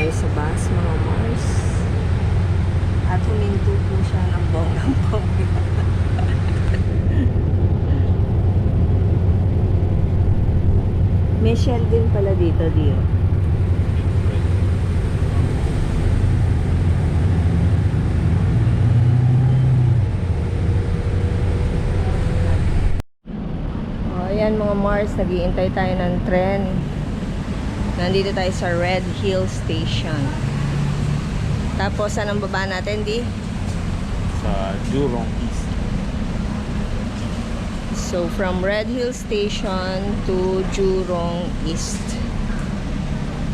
tayo sa bus, mga Mars. At huminto po siya ng bonggang-bongga. May shell din pala dito, Dio. Ayan mga Mars, nag-iintay tayo ng tren. Nandito tayo sa Red Hill Station. Tapos, saan ang baba natin, Di? Sa Jurong East. So, from Red Hill Station to Jurong East.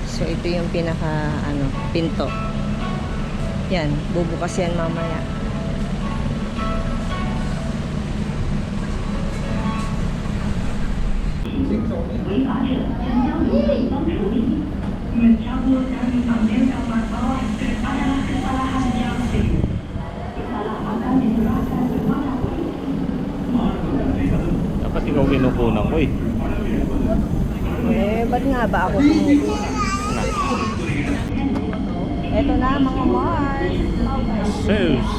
So, ito yung pinaka, pinto. Yan, bubukas yan mamaya. Dapat ikaw kinukunan ko eh. Ba't nga ba ako kumukuha? Eto na mga Mars. Sus!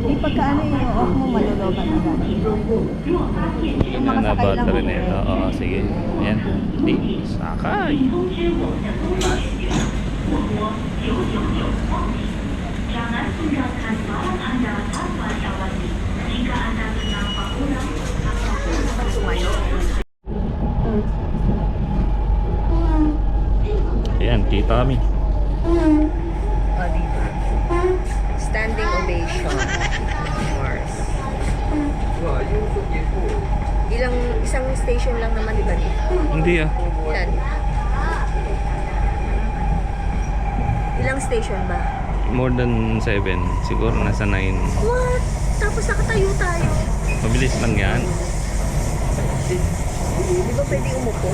Di pagkaano yung off mo, malulobat agad. Hindi na nabata rin eh. Oo, sige. Ayan. Di, sakay. Ayan, kita kami. O, diba? Standing ovation. Mars. Isang station lang naman, di ba? Hindi ah. Ilan? Ilang station ba? More than 7. Siguro nasa 9. What? Tapos nakatayo tayo. Mabilis lang yan. Di ba pwede umupo?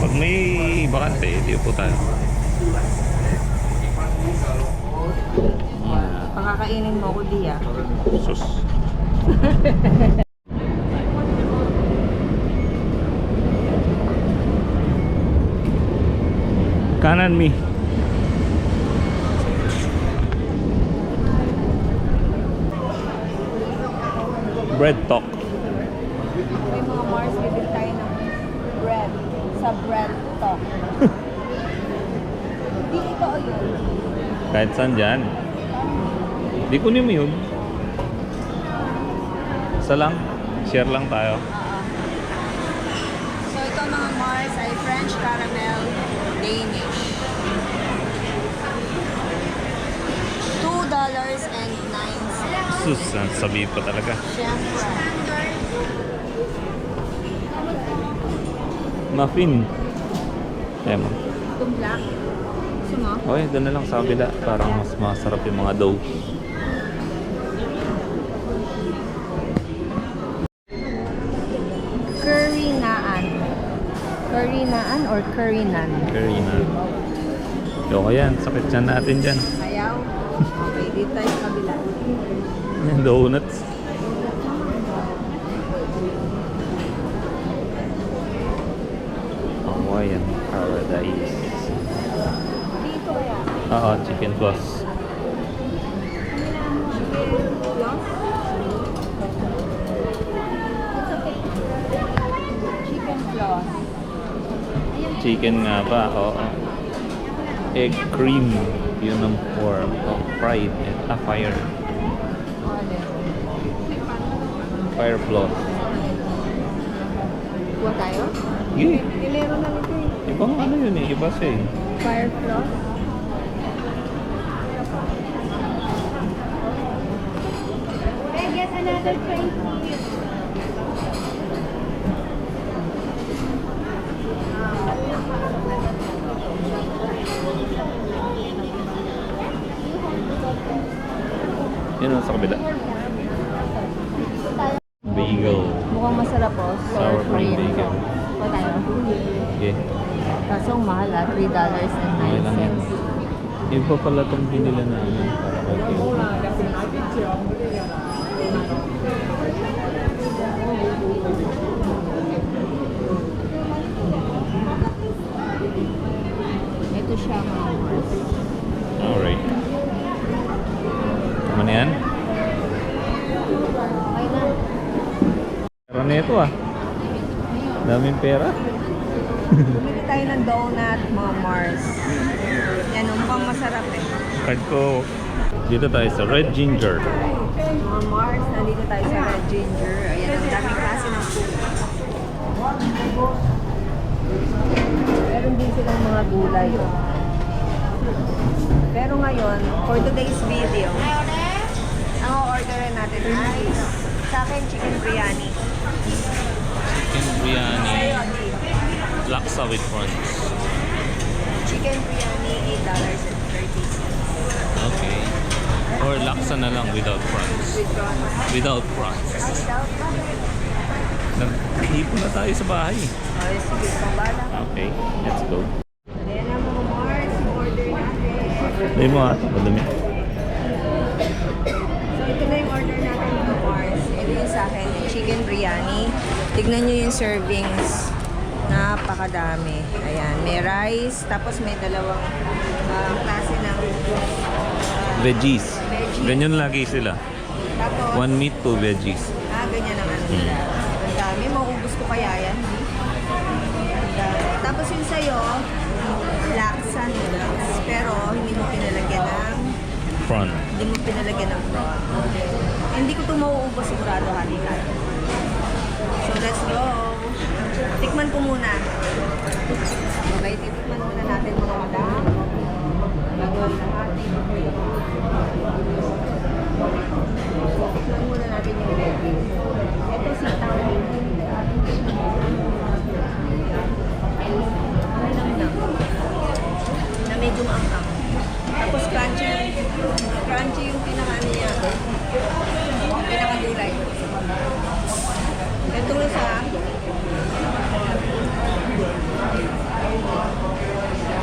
Pag may bakante, di po tayo. Pakakainin mo ko, Dia. Sus. Kanan mi. Bread talk. May mga Mars, bibili tayo ng bread. Sa bread talk. Di ito o yun? Kahit saan dyan. Di kunin mo yun. Isa lang. Share lang tayo. So ito mga Mars ay French caramel Danish. $2.09. Sus, sabi pa talaga. Siyempre. Muffin. Kaya mo. Itong black. Gusto mo? Okay, doon na lang sa kabila. Parang mas masarap yung mga dough. Curry naan. Curry naan or curry nan? Curry na. Loko yan. Sakit yan natin dyan. Ayaw. Okay, dito tayo sa kabila. Yan, donuts. Hawaiian Paradise. Dito ya. Oo, chicken plus. Chicken floss. Chicken nga ba? Oo. Egg cream. Yun ang form. Oh, fried. Fire. Fire plus. Kuha tayo? Yun. Meron na nito eh. Ibang ano yun eh. Iba siya eh. Fire floss. I get another 20. Yun ang sa kabila. Bagel. Mukhang masarap po. Sour cream bagel. Kuha tayo. Okay. Kaso ang mahal Okay lang yan. $3.09. Iba pala itong binila namin. Para kay Teo. nito ah. Daming pera. Bumili tayo ng donut, mga Mars. Yan, mukhang masarap eh. Card ko. Dito tayo sa Red Ginger. Mga Mars, nandito tayo sa Red Ginger. Ayan, ang daming klase ng food. Meron din silang mga gulay. Oh. Pero ngayon, for today's video, ang orderin natin ay sa akin chicken biryani. Chicken biryani. Laksa with prawns. Chicken biryani, $8.30. Okay. Or laksa na lang without prawns. With prawns. Without prawns. Without Nag-ipon na tayo sa bahay. Ay, sige, pambala. Okay, let's go. Ayan na mga Mars, order natin. Hindi mo ata, madumi. So ito na yung order natin mga Mars. Ito yung sa akin, chicken biryani. Tignan nyo yung servings. Napakadami. Ayan, may rice, tapos may dalawang klase ng Veggies. Veggies. Ganyan lagi sila. tapos, 1 meat, 2 veggies. ganyan ang ano nila. Ang dami, mauubos ko kaya yan. Ang dami. Tapos yung sa'yo, laksa noodles. Pero hindi mo pinalagyan ng Prawn. prawn. Hindi ko ito mauubos sigurado halikan. So let's go. Tikman ko muna. Okay, titikman muna natin mga madam. Bago sa ating tikman muna natin yung veggies. Ito si Tao. Na medyo maangkang. Tapos crunchy yung pinaka niya. Pinakagulay. Ito sa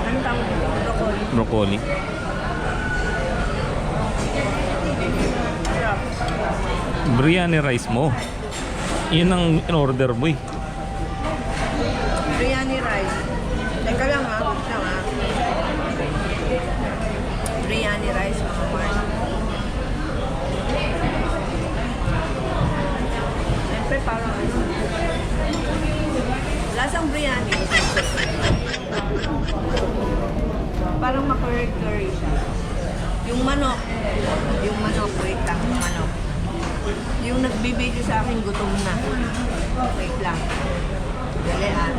ano tawag ito? Broccoli. Broccoli. Biryani rice mo. Yun ang in-order mo eh. Biryani rice. Teka lang ha. Wait lang ha. Biryani rice mga Mars. Siyempre parang ano. Lasang biryani. Parang ma-curry siya. Yung manok, wait lang, yung manok. Yung nagbibideo sa akin, gutom na. Wait lang. Dali ha.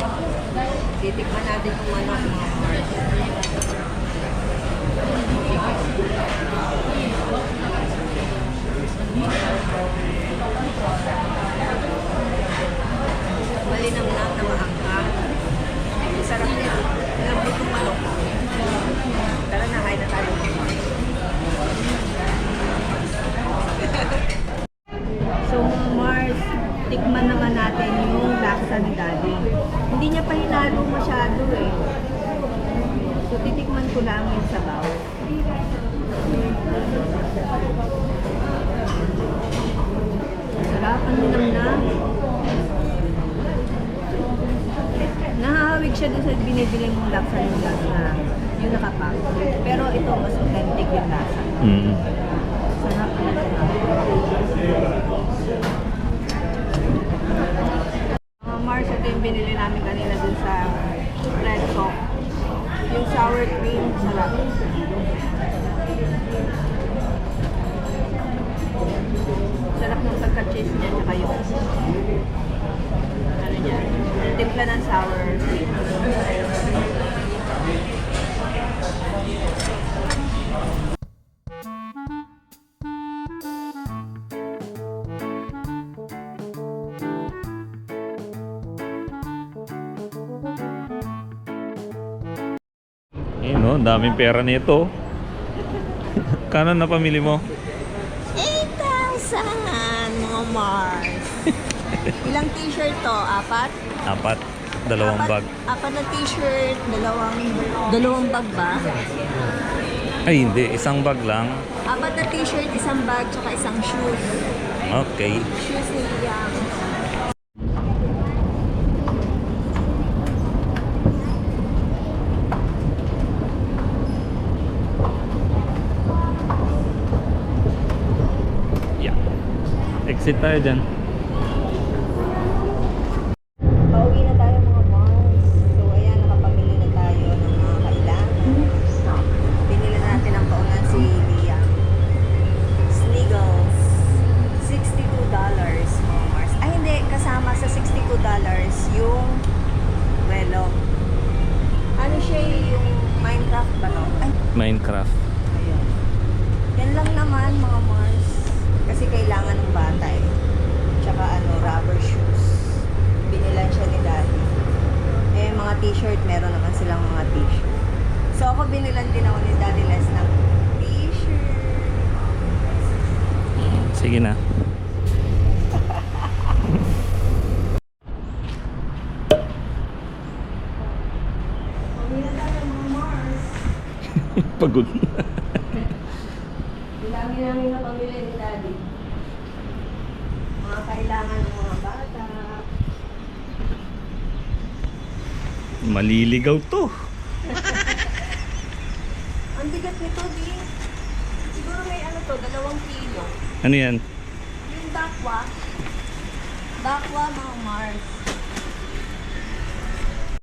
Titikman natin yung manok mga Mars. Malinamnam na maangkang. Sarap nito. Malambot yung manok. Tara na, kain na tayo. So mga Mars, tikman naman natin yung laksa ni Daddy. Hindi niya pa hinalo masyado eh. So titikman ko lang yung sabaw. Sarap, ang linamnam. Nahahawig siya doon sa binibiling mong laksa ng gas na yung nakapack. Pero ito, mas authentic yung lasa. Sarap na Mars, ito yung binili namin kanina dun sa Red Sock. Yung sour cream, sarap. Sarap ng pagka-cheese niya, tsaka yung ano niya, timpla ng sour cream. Ayun no, daming pera nito. Kano na pamili mo? 8,000 mga Mars. Ilang t-shirt to? Apat? 4, 2 bag. Apat na t-shirt, dalawang bag ba? Ay hindi, 1 bag lang. Apat na t-shirt, isang bag, tsaka isang shoes. Okay. Shoes ni Liam. Yeah. Exit tayo dyan. yung relo. Ano siya yung Minecraft ba to? Ay, Minecraft. ayun. Yan lang naman mga Mars. Kasi kailangan ng bata eh. Tsaka rubber shoes. Binilan siya ni Daddy. Eh, mga t-shirt, meron naman silang mga t-shirt. So, ako binilan din ako ni Daddy Les ng t-shirt. Sige na. Pamila tayo mga Mars. Pagod. Bilangin namin na pamili ni Daddy. Mga kailangan ng mga bata. Maliligaw to. Ang bigat nito, di. Siguro may 2 kilo. Ano yan? Yung dakwa. Dakwa, mga Mars.